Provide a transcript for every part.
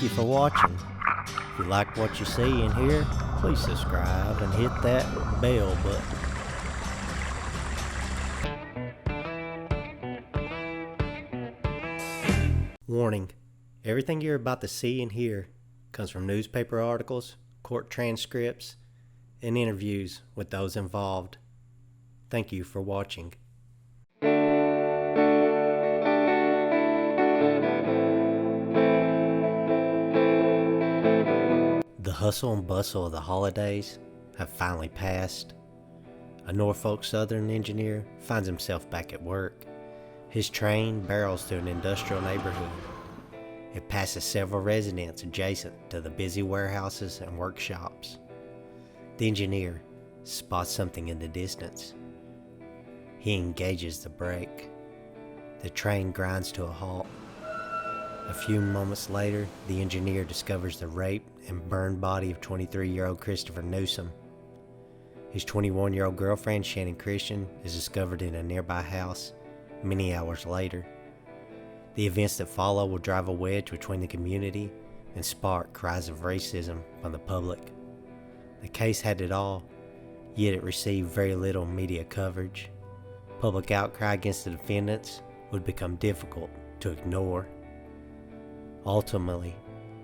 you for watching. If you like what you see and hear, please subscribe and hit that bell button. Warning: everything you're about to see and hear comes from newspaper articles, court transcripts, and interviews with those involved. Thank you for watching. The hustle and bustle of the holidays have finally passed. A Norfolk Southern engineer finds himself back at work. His train barrels through an industrial neighborhood. It passes several residents adjacent to the busy warehouses and workshops. The engineer spots something in the distance. He engages the brake. The train grinds to a halt. A few moments later, the engineer discovers the raped and burned body of 23-year-old Christopher Newsom. His 21-year-old girlfriend, Channon is discovered in a nearby house many hours later. The events that follow will drive a wedge between the community and spark cries of racism from the public. The case had it all, yet it received very little media coverage. Public outcry against the defendants would become difficult to ignore. Ultimately,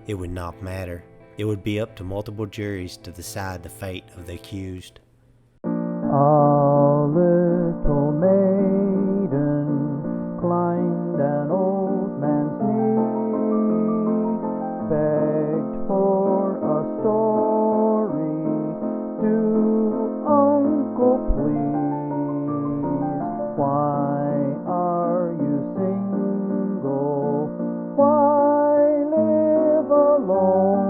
it would not matter. It would be up to multiple juries to decide the fate of the accused. A little maiden climbed an old man's knee, begged for a story. Do, uncle, please. Why are you single? Why live alone?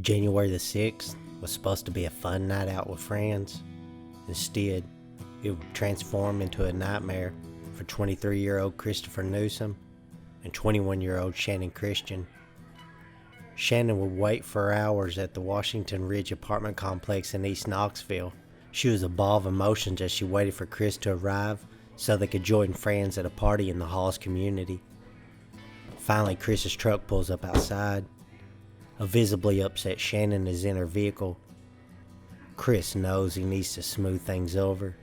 January the 6th was supposed to be a fun night out with friends. Instead, it would transform into a nightmare for 23-year-old Christopher Newsom and 21-year-old Channon. Channon would wait for hours at the Washington Ridge apartment complex in East Knoxville. She was a ball of emotions as she waited for Chris to arrive so they could join friends at a party in the Hall's community. Finally, Chris's truck pulls up outside. A visibly upset Channon is in her vehicle. Chris knows he needs to smooth things over.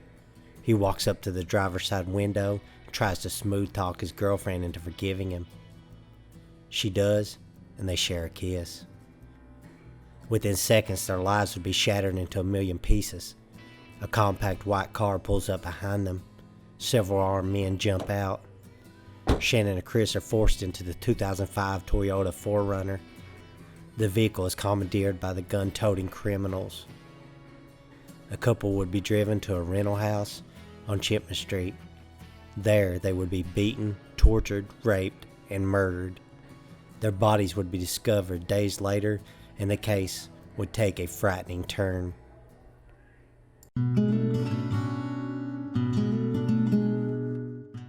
He walks up to the driver's side window and tries to smooth talk his girlfriend into forgiving him. She does, and they share a kiss. Within seconds, their lives would be shattered into a million pieces. A compact white car pulls up behind them. Several armed men jump out. Channon and Chris are forced into the 2005 Toyota 4Runner. The vehicle is commandeered by the gun-toting criminals. A couple would be driven to a rental house on Chipman Street. There, they would be beaten, tortured, raped, and murdered. Their bodies would be discovered days later, and the case would take a frightening turn.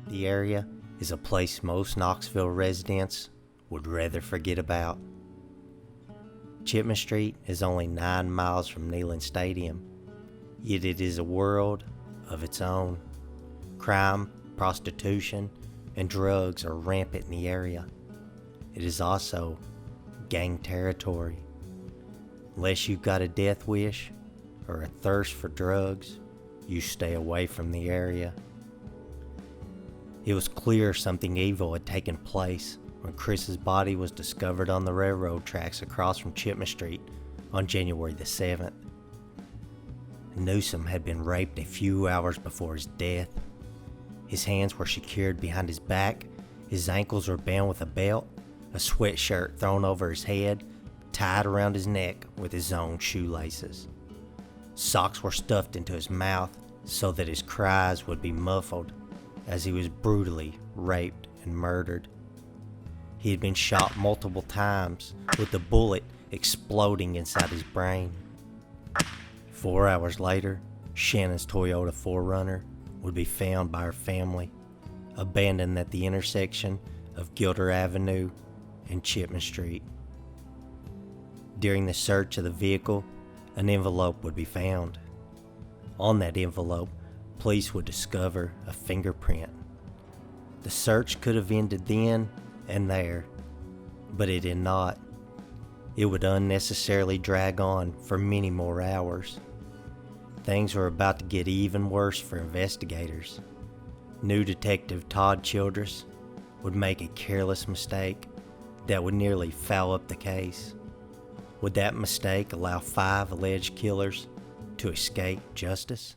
The area is a place most Knoxville residents would rather forget about. Chipman Street is only 9 miles from Neyland Stadium, yet it is a world of its own. Crime, prostitution, and drugs are rampant in the area. It is also gang territory. Unless you've got a death wish or a thirst for drugs, you stay away from the area. It was clear something evil had taken place when Chris's body was discovered on the railroad tracks across from Chipman Street on January the 7th. Newsom had been raped a few hours before his death. His hands were secured behind his back, his ankles were bound with a belt, a sweatshirt thrown over his head, tied around his neck with his own shoelaces. Socks were stuffed into his mouth so that his cries would be muffled as he was brutally raped and murdered. He had been shot multiple times, with the bullet exploding inside his brain. 4 hours later, Shannon's Toyota 4Runner would be found by her family, abandoned at the intersection of Gilder Avenue and Chipman Street. During the search of the vehicle, an envelope would be found. On that envelope police would discover a fingerprint. The search could have ended then and there, but it did not. It would unnecessarily drag on for many more hours. Things were about to get even worse for investigators. New Detective Todd Childress would make a careless mistake that would nearly foul up the case. Would that mistake allow 5 alleged killers to escape justice?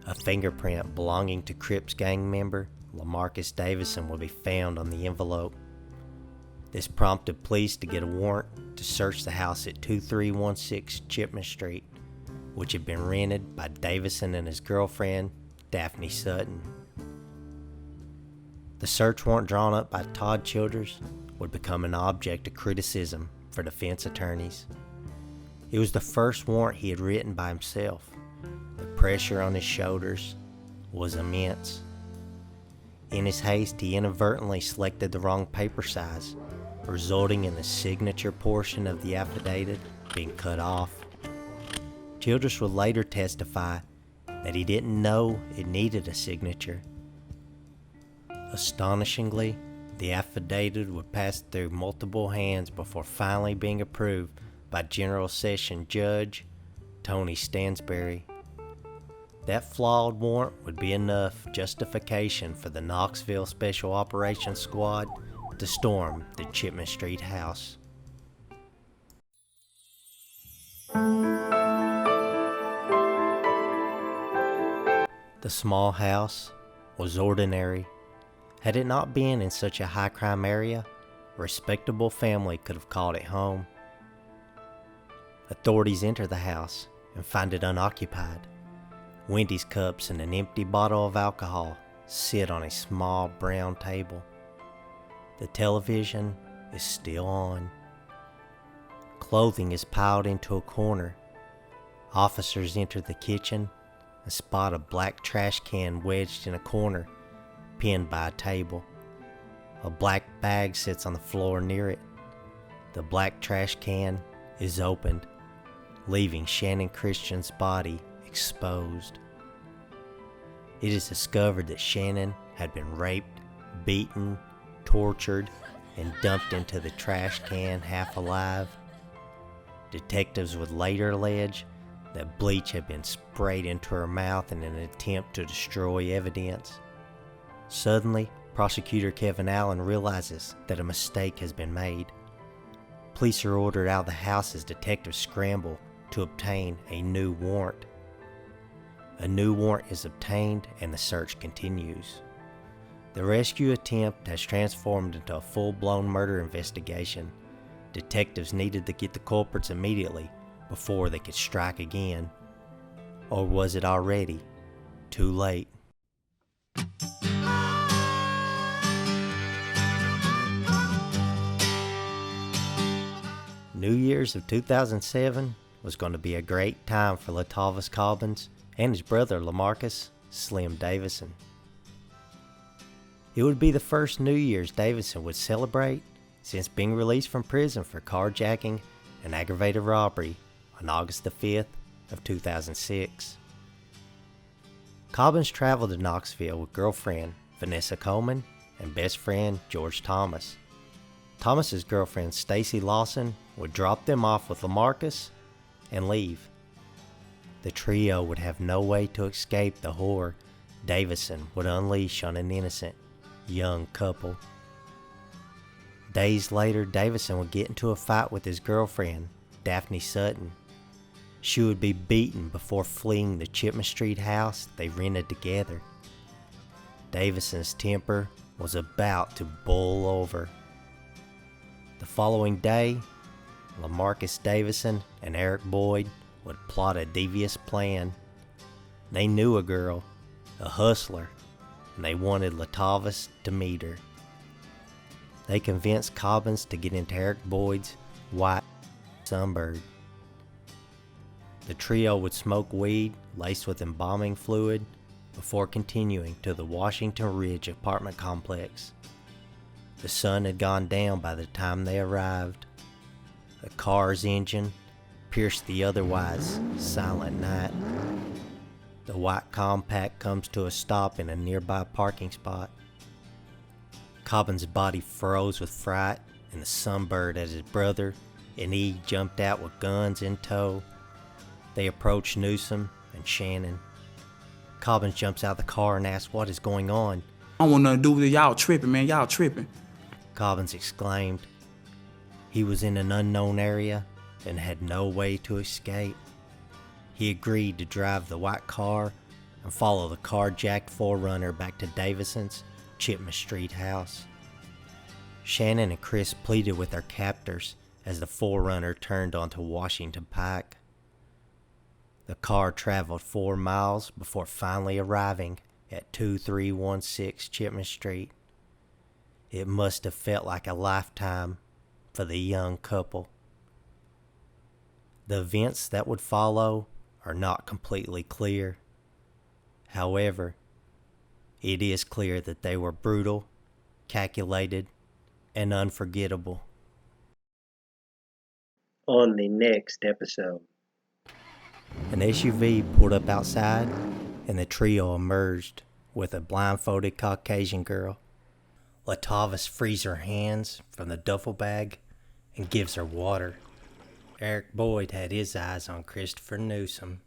A fingerprint belonging to Crips gang member LaMarcus Davison would be found on the envelope. This prompted police to get a warrant to search the house at 2316 Chipman Street, which had been rented by Davison and his girlfriend, Daphne Sutton. The search warrant drawn up by Todd Childress would become an object of criticism for defense attorneys. It was the first warrant he had written by himself. The pressure on his shoulders was immense. In his haste, he inadvertently selected the wrong paper size, resulting in the signature portion of the affidavit being cut off. Childress would later testify that he didn't know it needed a signature. Astonishingly, the affidavit would pass through multiple hands before finally being approved by General Session Judge Tony Stansberry. That flawed warrant would be enough justification for the Knoxville Special Operations Squad to storm the Chipman Street house. The small house was ordinary. Had it not been in such a high crime area, a respectable family could have called it home. Authorities enter the house and find it unoccupied. Wendy's cups and an empty bottle of alcohol sit on a small brown table. The television is still on. Clothing is piled into a corner. Officers enter the kitchen and spot a black trash can wedged in a corner, pinned by a table. A black bag sits on the floor near it. The black trash can is opened, leaving Channon Christian's body exposed. It is discovered that Channon had been raped, beaten, tortured, and dumped into the trash can half alive. Detectives would later allege that bleach had been sprayed into her mouth in an attempt to destroy evidence. Suddenly, prosecutor Kevin Allen realizes that a mistake has been made. Police are ordered out of the house as detectives scramble to obtain a new warrant. A new warrant is obtained and the search continues. The rescue attempt has transformed into a full-blown murder investigation. Detectives needed to get the culprits immediately before they could strike again. Or was it already too late? New Year's of 2007 was going to be a great time for Latavius Cobbins and his brother LaMarcus Slim Davison. It would be the first New Year's Davison would celebrate since being released from prison for carjacking and aggravated robbery on August the 5th of 2006. Cobbins traveled to Knoxville with girlfriend Vanessa Coleman and best friend George Thomas. Thomas's girlfriend Stacy Lawson would drop them off with LaMarcus and leave. The trio would have no way to escape the horror Davison would unleash on an innocent young couple. Days later, Davison would get into a fight with his girlfriend, Daphne Sutton. She would be beaten before fleeing the Chipman Street house they rented together. Davison's temper was about to boil over. The following day, LaMarcus Davison and Eric Boyd would plot a devious plan. They knew a girl, a hustler, and they wanted Latavius to meet her. They convinced Cobbins to get into Eric Boyd's white Sunbird. The trio would smoke weed laced with embalming fluid before continuing to the Washington Ridge apartment complex. The sun had gone down by the time they arrived. The car's engine pierced the otherwise silent night. The white compact comes to a stop in a nearby parking spot. Cobbin's body froze with fright and the sunbird as his brother and he jumped out with guns in tow. They approach Newsom and Channon. Cobbins jumps out of the car and asks what is going on. I don't want nothing to do with it. Y'all tripping, man. Y'all tripping. Cobbins exclaimed. He was in an unknown area and had no way to escape. He agreed to drive the white car and follow the carjacked 4Runner back to Davison's Chipman Street house. Channon and Chris pleaded with their captors as the 4Runner turned onto Washington Pike. The car traveled 4 miles before finally arriving at 2316 Chipman Street. It must have felt like a lifetime for the young couple. The events that would follow are not completely clear. However, it is clear that they were brutal, calculated, and unforgettable. On the next episode, an SUV pulled up outside and the trio emerged with a blindfolded Caucasian girl. Latavis frees her hands from the duffel bag and gives her water. Eric Boyd had his eyes on Christopher Newsom.